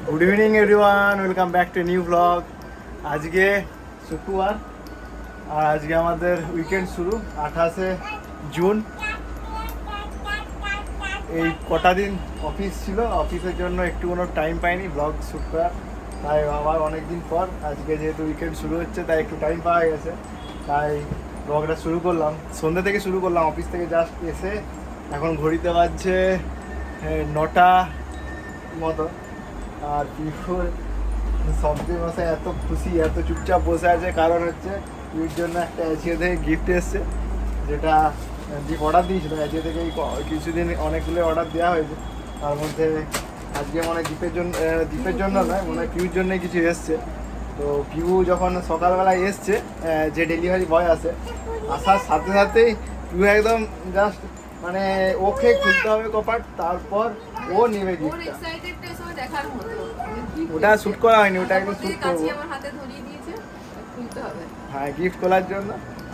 Good evening everyone, welcome back to new blog. আজকে শুক্রবার আর আজকে আমাদের উইকেন্ড শুরু 28শে জুন। এই কটা দিন অফিস ছিল, অফিসের জন্য একটু কোনো টাইম পাইনি ব্লগ শ্যুট করার। তাই আবার অনেক দিন পর আজকে যেহেতু উইকেন্ড শুরু হচ্ছে তাই একটু টাইম পাওয়া গেছে, তাই ব্লগটা শুরু করলাম। সন্ধ্যে থেকে শুরু করলাম, অফিস থেকে জাস্ট এসে এখন ঘড়িতে বাজছে 9টা মতো। আর পিউর সবজি মশাই এত খুশি, এত চুপচাপ বসে আছে, কারণ হচ্ছে পিউর জন্য একটা এশিয়া থেকে গিফট এসছে, যেটা দীপ অর্ডার দিয়েছিল। এশিয়া থেকে কিছুদিন অনেকগুলো অর্ডার দেওয়া হয়েছে, তার মধ্যে আজকে মনে হয় দ্বীপের জন্য নয়, মনে হয় পিউর জন্যই কিছু এসছে। তো পিউ যখন সকালবেলায় এসছে, যে ডেলিভারি বয় আসে, আসার সাথে সাথেই পিউ একদম জাস্ট মানে ওকে খুলতে হবে কপাট, তারপর ও নেবে গিফটটা। ওটা শ্যুট করা হয়নি, ওটা একদম শ্যুট করবো। হ্যাঁ, গিফট খোলার জন্য।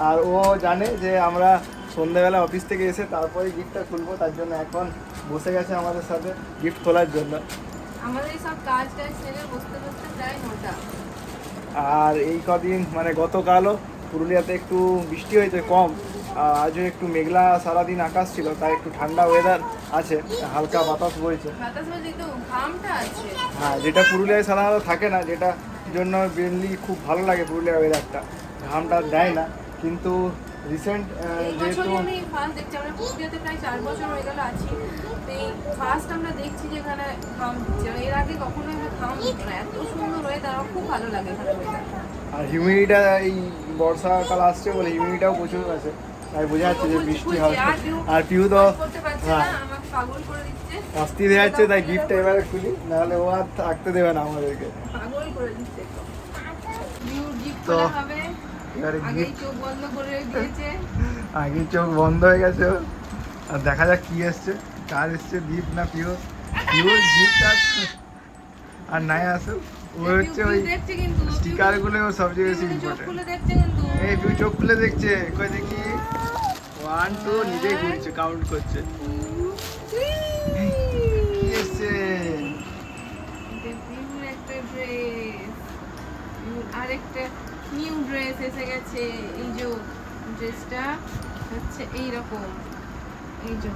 আর ও জানে যে আমরা সন্ধ্যেবেলা অফিস থেকে এসে তারপরে গিফটটা খুলবো, তার জন্য এখন বসে গেছে আমাদের সাথে গিফট খোলার জন্য। আর এই কদিন মানে গতকালও পুরুলিয়াতে একটু বৃষ্টি হয়েছে কম, আজও একটু মেঘলা সারাদিন আকাশ ছিল, তাই একটু ঠান্ডা ওয়েদার আছে, হালকা বাতাস বইছে। হ্যাঁ, যেটা পুরুলিয়ায় সাধারণত থাকে না, যেটা জন্য মেনলি খুব ভালো লাগে পুরুলিয়ার ওয়েদারটা, ঘামটা দেয় না। কিন্তু রিসেন্ট যেহেতু প্রায় 4 বছর হয়ে গেল আছি, তো এই ফার্স্ট আমরা দেখছি যে এখানে ঘাম দিচ্ছে। এর আগে কখনোই ঘাম দিত না, এত সুন্দর ওয়েদার, খুব ভালো লাগে এখানে ওয়েদারটা। আর হিউমিডিটা এই বর্ষাকাল আসছে বলে হিউমিডিটাও প্রচুর আছে, তাই বোঝা যাচ্ছে যে বৃষ্টি হবে। আর পিউ তো অস্থির হয়ে যাচ্ছে, তাই গিফটটা এবারে খুলি, নাহলে ও আর থাকতে দেবে না আমাদেরকে। তো এবারে আগেই চোখ বন্ধ হয়ে গেছে। আর দেখা যাক কি এসছে, কার এসছে, দীপ না পিউ। পিউর গিফট আর নাই আসুক, ও হচ্ছে ওই স্টিকার গুলো সবচেয়ে বেশি ইম্পর্টেন্ট। এই পিউ চোখ খুলে দেখছে, কই দেখি 1 2 নিজেই ঘুরছে, কাউন্ট করছে। কি এসছে? আরেকটা নিউ ড্রেস এসে গেছে। এই যে ড্রেসটা হচ্ছে এইরকম, এই যে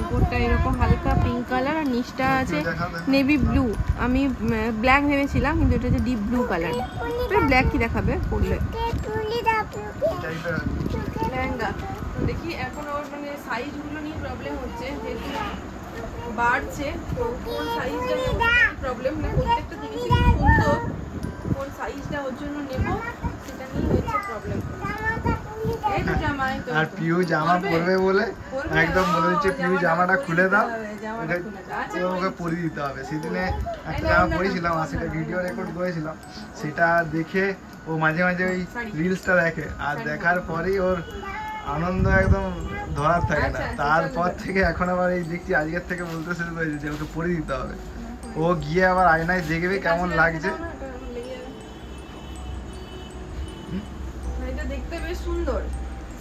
উপরটা এরকম হালকা পিঙ্ক কালার আর নিচটা আছে নেভি ব্লু। আমি ব্ল্যাক ভেবেছিলাম, কিন্তু এটা হচ্ছে ডিপ ব্লু কালার। ব্ল্যাক কি দেখাবে পরলে লেহেঙ্গা। দেখি এখন ওর মানে সাইজগুলো নিয়ে প্রবলেম হচ্ছে, যেহেতু বাড়ছে, তো কোন সাইজটা প্রবলেম না, প্রত্যেকটা জিনিসই সুন্দর, কোন সাইজটা ওর জন্য নেব সেটা নিয়ে হচ্ছে প্রবলেম। আর পিউ জামা পরবে বলে একদম বলে দিচ্ছে, পিউ জামাটা খুলে দাও, ওকে পরিয়ে দিতে হবে। সেদিনে একটা জামা পরেছিলাম আর সেটা ভিডিও রেকর্ড করেছিলাম, সেটা দেখে ও মাঝে মাঝে ওই রিলসটা দেখে, আর দেখার পরেই ওর আনন্দ একদম ধরার থাকে না। তারপর থেকে এখন আবার এই দেখছি আজকের থেকে বলতে শুরু করেছে যে ওকে পরিয়ে দিতে হবে। ও গিয়ে আবার আয়নায় দেখবে কেমন লাগছে। এটা দেখতে বেশ সুন্দর,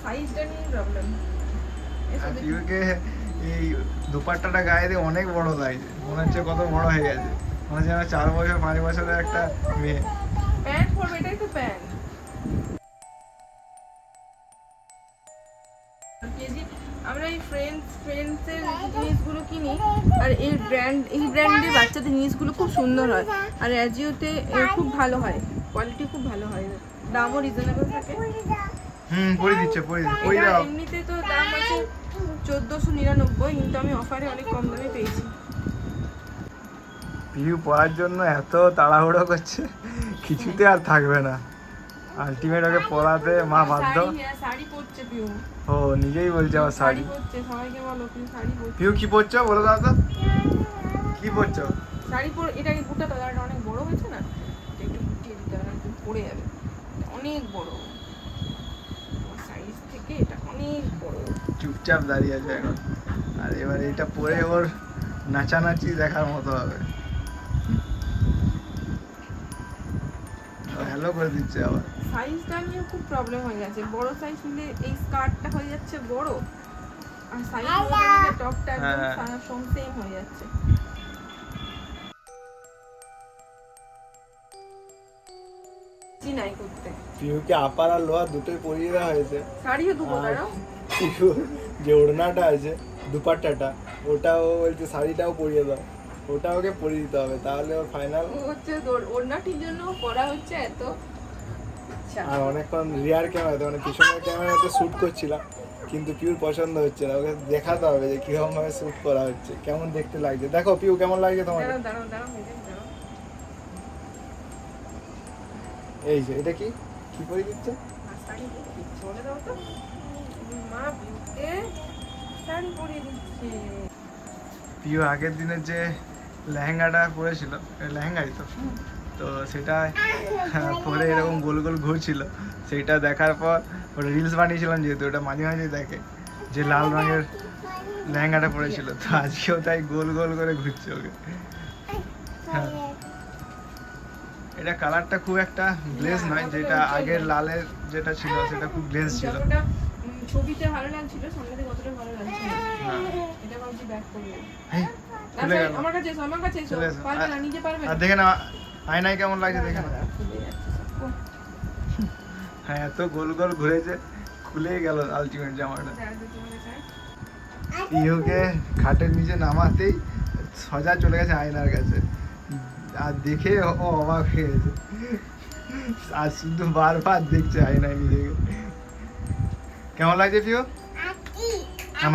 সাইজটা নিয়ে প্রবলেম। পিউকে এই দুপাট্টাটা গায়ে দিয়ে অনেক বড় লাগছে, মনে হচ্ছে কত বড় হয়ে গেছে, মনে হচ্ছে আমার 4 বছর 5 বছরের একটা মেয়ে। প্যান্ট পরবে, এটাই তো প্যান্ট। আমরা এই ফ্রেন্ডসের জিনিসগুলো কিনি, আর এই ব্র্যান্ডের বাচ্চাদের জিনিসগুলো খুব সুন্দর হয়, আর অ্যাজিওতে খুব ভালো হয়, কোয়ালিটি খুব ভালো হয়, দামও রিজনেবল থাকে। পরে দিচ্ছে, পরে দাও। এমনিতে তো দাম আছে 1499, কিন্তু আমি অফারে অনেক কম দামে পেয়েছি। পিউ পরার জন্য এত তাড়াহুড়ো করছে, কিছুতে আর থাকবে না। আলটিমেট ওকে পরাতে মা বাধ্য। শাড়ি পরছে পিউ। ও নিজেই বলছে আমার শাড়ি পরছে, সবাইকে বলো পিউ শাড়ি পরছে। পিউ কি পরছো বলো দাও তো, কি পরছো? শাড়ি পর, এটা বুটা তো অনেক বড় হয়েছে না, একটু গুটিয়ে দিতে হবে, একটু পরে যাবে, অনেক বড় সাইজ থেকে এটা অনেক বড়। চুপচাপ দাঁড়িয়ে আছে এখন, আর এবার এটা পরে ওর নাচানাচি দেখার মতো হবে। হ্যালো করে দিচ্ছে আবার। সাইজটা নিয়ে খুব প্রবলেম হয়ে গেছে, বড় সাইজ নিলে এই স্কার্টটা হয়ে যাচ্ছে বড়, আর সাইজ নিলে টপটা একদম সেম হয়ে যাচ্ছে। নাই করতে। পিউকে আপার আর লোয়ার দুটোই পরিয়ে দেওয়া হয়েছে। শাড়িও দুটো আর দাঁড়াও। পিউ যে ওড়নাটা আছে দুপাট্টাটা, ওটাও বলছে শাড়িটাও পরিয়ে দাও, ওটা ওকে পরিয়ে দিতে হবে, তাহলে ওর ফাইনাল। ও হচ্ছে ওড়নাটির জন্য করা হচ্ছে এত। আচ্ছা আর অনেকক্ষণ রিয়ার ক্যামেরাতে মানে পিছনের ক্যামেরাতে শ্যুট করছিলাম, কিন্তু পিউর পছন্দ হচ্ছে না, ওকে দেখাতে হবে যে কিরকম ভাবে শ্যুট করা হচ্ছে, কেমন দেখতে লাগছে। দেখো পিউ কেমন লাগছে তোমাকে। দাঁড়াও দাঁড়াও দাঁড়াও মেজে দাঁড়াও। এই যে এটা কি কি পরিয়ে দিচ্ছে। আর শাড়ি দিচ্ছে বলে দাও তো। মা বিউকে শাড়ি পরিয়ে দিচ্ছে। পিউ আগের দিনের যে লেহেঙ্গাটা পরেছিল, লেহেঙ্গাই তো, তো সেটা পরে এরকম গোল গোল ঘুরছিল, সেইটা দেখার পর ওটা রিলস বানিয়েছিলাম, যেহেতু ওটা মাঝে মাঝে দেখে যে লাল রঙের লেহেঙ্গাটা পরেছিল, তো আজকেও তাই গোল গোল করে ঘুরছে ওকে। হ্যাঁ, এটা কালারটা খুব একটা গ্লেজ নয়, যেটা আগের লালের যেটা ছিল সেটা খুব গ্লেজ ছিল। যতটা ছবিতে ভালো লাগছিল সামনে থেকে অতটা ভালো লাগছে না। হ্যাঁ। এটা ভাবছি ব্যাক করবো। এই, খুলে গেল। আমার কাছে এসো, আমার কাছে এসো। চলে এসো। পারবে না, নিজে পারবে আর না। দেখে না আয়নায় কেমন লাগছে, দেখে না। খুলে যাচ্ছে সব। ও, হ্যাঁ, এত গোল গোল ঘুরেছে, খুলেই গেল আলটিমেট জামাটা। দাঁড়া তো তোমার কাছে। ইহুকে খাটের নিচে নামাতেই সজা চলে গেছে আয়নার কাছে, আর দেখে ও অবাক হয়ে গেছে, আর শুধু বারবার দেখছে আয়নায় নিজেকে। কেমন লাগছে পিও?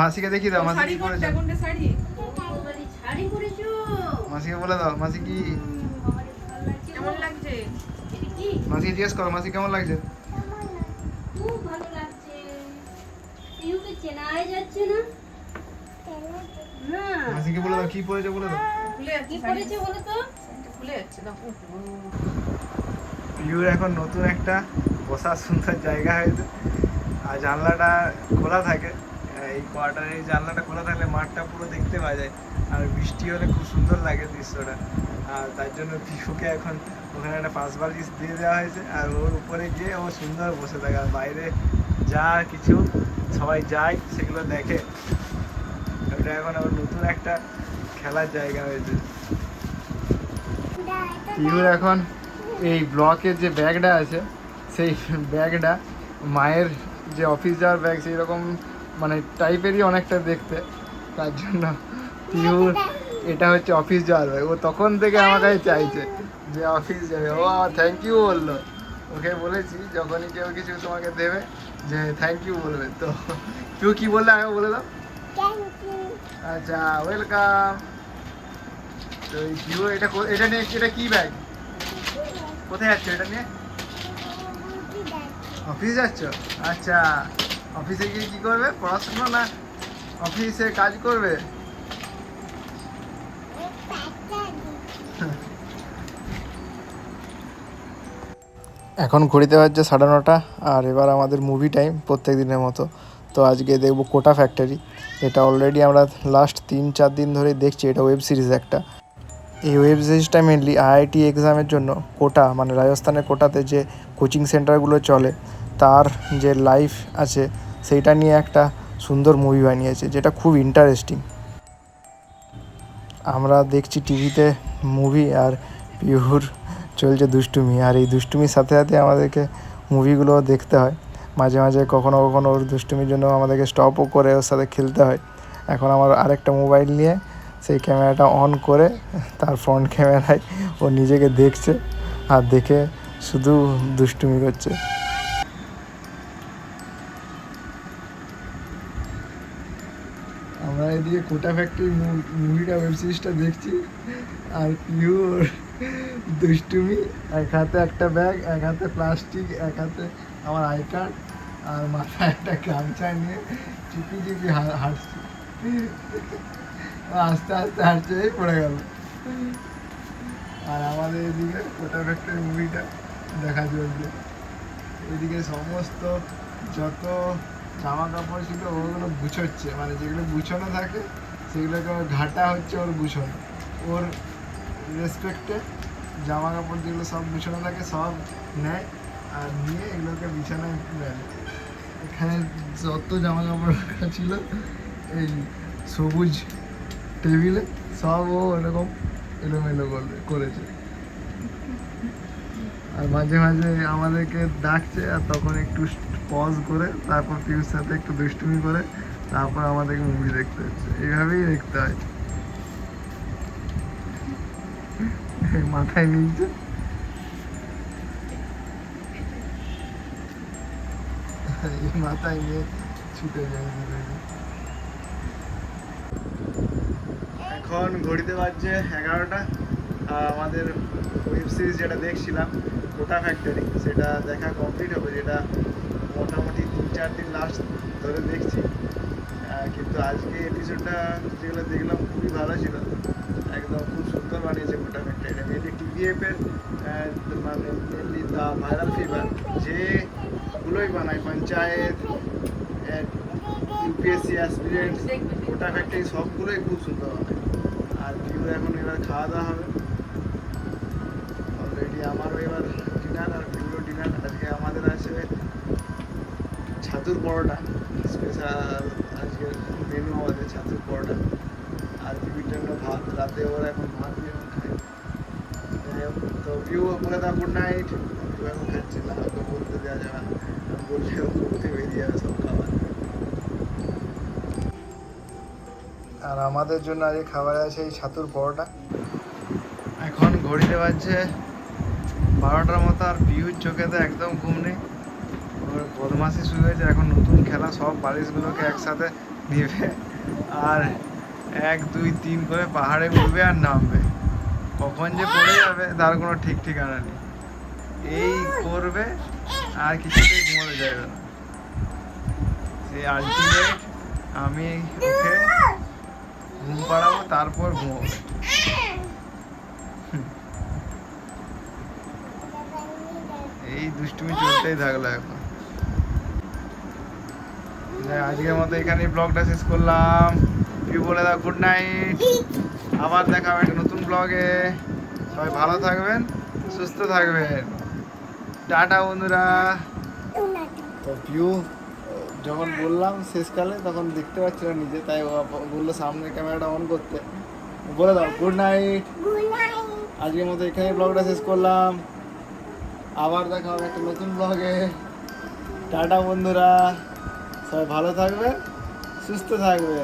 মাসিকে দেখিয়ে দাও, মাসি শাড়ি কি করেছে। কোনটা কোনটা শাড়ি? শাড়ি পরেছো? মাসিকে বলে দাও, মাসি কি, কেমন লাগছে? এটা কি? মাসিকে জিজ্ঞেস করো মাসি কেমন লাগছে। খুব ভালো লাগছে। পিউকে চেনাই যাচ্ছে না। না। মাসিকে বলে দাও কি পরেছে, বলে দাও। খুলে যাচ্ছে কি শাড়ি। পরেছে বলো তো? শাড়িটা খুলে যাচ্ছে দাও। পিউর এখন নতুন একটা বসার সুন্দর জায়গা হয়েছে, আর জানলাটা খোলা থাকে, এই কোয়ার্টারে এই জানলাটা খোলা থাকলে মাঠটা পুরো দেখতে পাওয়া যায়, আর বৃষ্টি হলে খুব সুন্দর লাগে দৃশ্যটা। আর তার জন্য পিউকে এখন ওখানে একটা পাশ বালিশ দিয়ে দেওয়া হয়েছে, আর ওর উপরে গিয়ে ও সুন্দর বসে থাকে, আর বাইরে যা কিছু সবাই যায় সেগুলো দেখে। ওটা এখন আবার নতুন একটা খেলার জায়গা হয়েছে। পিউর এখন এই ব্লকের যে ব্যাগটা আছে, সেই ব্যাগটা মায়ের যে অফিস যাওয়ার ব্যাগ সেই রকম মানে টাইপেরই অনেকটা দেখতে, তার জন্য পিউর এটা হচ্ছে অফিস যাওয়ার ব্যাগ। ও তখন থেকে আমার কাছে চাইছে যে অফিস যাবে, ও থ্যাংক ইউ বললো। ওকে বলেছি যখনই কেউ কিছু তোমাকে দেবে যে থ্যাংক ইউ বলবে, তো পিউ কি বললে আগে বলে দাও। আচ্ছা, ওয়েলকাম। তো এই পিউ এটা নিয়ে, এটা কি ব্যাগ, কোথায় যাচ্ছ এটা নিয়ে? অফিস যাচ্ছ? আচ্ছা, অফিসে গিয়ে কি করবে, পড়াশোনা না অফিসে কাজ করবে? এখন ঘড়িতে বাজছে 9:30, আর এবার আমাদের মুভি টাইম প্রত্যেক দিনের মতো। তো আজকে দেখবো কোটা ফ্যাক্টরি। এটা অলরেডি আমরা লাস্ট 3-4 দিন ধরেই দেখছি, এটা ওয়েব সিরিজ একটা। এই ওয়েব সিরিজটা মেনলি আইআইটি এক্সামের জন্য কোটা মানে রাজস্থানের কোটাতে যে কোচিং সেন্টারগুলো চলে তার যে লাইফ আছে সেইটা নিয়ে একটা সুন্দর মুভি বানিয়েছে, যেটা খুব ইন্টারেস্টিং। আমরা দেখছি টিভিতে মুভি, আর পিউর চলছে দুষ্টুমি, আর এই দুষ্টুমির সাথে সাথে আমাদেরকে মুভিগুলো দেখতে হয়। মাঝে মাঝে কখনো কখনো ওর দুষ্টুমির জন্য আমাদেরকে স্টপও করে ওর সাথে খেলতে হয়। এখন আমার আরেকটা মোবাইল নিয়ে সেই ক্যামেরাটা অন করে তার ফ্রন্ট ক্যামেরায় ও নিজেকে দেখছে, আর দেখে শুধু দুষ্টুমি করছে। আমরা এদিকে কোটা ফ্যাক্টরি মুভিটা ওয়েব সিরিজটা দেখছি, আর পিওর দুষ্টুমি, এক হাতে একটা ব্যাগ, এক হাতে প্লাস্টিক, এক হাতে আমার আই কার্ড, আর মাথায় একটা গামছা নিয়ে চুপি চুপি হাঁটছি। আস্তে আস্তে হাঁটছে, পড়ে গেল। আর আমাদের এদিকে কোটা ফ্যাক্টরি মুভিটা দেখা চলছে। এদিকে সমস্ত যত জামা কাপড় ছিল ওগুলো গুছোচ্ছে, মানে যেগুলো গুছানো থাকে সেগুলোকে ঘাটা হচ্ছে ওর গুছানো, ওর রেসপেক্টে জামা কাপড় যেগুলো সব গুছানো থাকে সব নেয়, আর নিয়ে এগুলোকে বিছানায় মেলে। এখানে যত জামা কাপড় রাখা ছিল এই সবুজ টেবিলে সব ও এরকম এলোমেলো করেছে। আর মাঝে মাঝে আমাদেরকে ডাকছে আর তখন একটু পজ করে তারপর পিউর সাথে একটু দুষ্টুমি করে তারপর আমাদেরকে মুভি দেখতে হচ্ছে, এইভাবেই দেখতে হয়। মাথায় নিচ্ছে মাথায় নিয়ে ছুটে যায়। এখন ঘড়িতে বাজছে 11টা। আর আমাদের ওয়েব সিরিজ যেটা দেখছিলাম কোটা ফ্যাক্টরি, সেটা দেখা কমপ্লিট হবে, যেটা মোটামুটি 3-4 দিন লাস্ট ধরে দেখছি। কিন্তু আজকে এপিসোডটা যেগুলো দেখলাম খুবই ভালো ছিল, একদম খুব সুন্দর বানিয়েছে কোটা ফ্যাক্টরি। এটা মেনলি টিভিএফ এর মানে মেনলি দ্য ভাইরাল ফিভার যেগুলোই বানায়, পঞ্চায়েত, ইউপিএসসি অ্যাসপিরেন্টস, কোটা ফ্যাক্টরি সবগুলোই খুব সুন্দর বানায়। আর ভিউ এখন এবার খাওয়া দাওয়া হবে অলরেডি, আমারও এবার ডিনার আর ভিউরও ডিনার। আজকে আমাদের আছে ছাতুর পরোটা, স্পেশাল আজকের মেনু আমাদের ছাতুর পরোটা আর বিভিন্ন ভাত। রাতে ওরা এখন ভাত দিয়ে খাই। যাই হোক, তো ভিউ বলে দাও গুড নাইট। ভিউ এখন খাচ্ছে না, ওকে বলতে দেওয়া যাবে না, বললে ও করতে বেরিয়ে যাবে সব খাবার। আর আমাদের জন্য আজকে খাবারে আছে এই ছাতুর পরোটা। এখন ঘড়িতে বাজছে 12টার মতো, আর পিউর চোখে তো একদম ঘুম নেই, ওর বদমাশি শুরু হয়েছে। এখন নতুন খেলা, সব বালিশগুলোকে একসাথে নিবে আর 1, 2, 3 করে পাহাড়ে উঠবে আর নামবে। কখন যে পড়ে যাবে তার কোনো ঠিক ঠিকানা নেই। এই করবে আর কিছুতেই ঘুমোতে যাবে না। সেই আলটিমেট আমি ওকে ঘুম পাড়াবো তারপর ঘুমোবে। এই দুষ্টুমি চলতেই থাকলো এখন। আজকের মতো এখানেই ব্লগটা শেষ করলাম। কেউ বলে দাও গুড নাইট, আবার দেখা হবে একটা নতুন ব্লগে। সবাই ভালো থাকবেন, সুস্থ থাকবেন, টাটা বন্ধুরা। তো ভিউ যখন বললাম শেষকালে তখন দেখতে পাচ্ছি না নিজে, তাই বললো সামনে ক্যামেরাটা অন করতে। বলে দাও গুড নাইট। আজকের মতো এখানেই ব্লগটা শেষ করলাম, আবার দেখা হবে একটা নতুন ব্লগে। টাটা বন্ধুরা, সবাই ভালো থাকবে, সুস্থ থাকবে।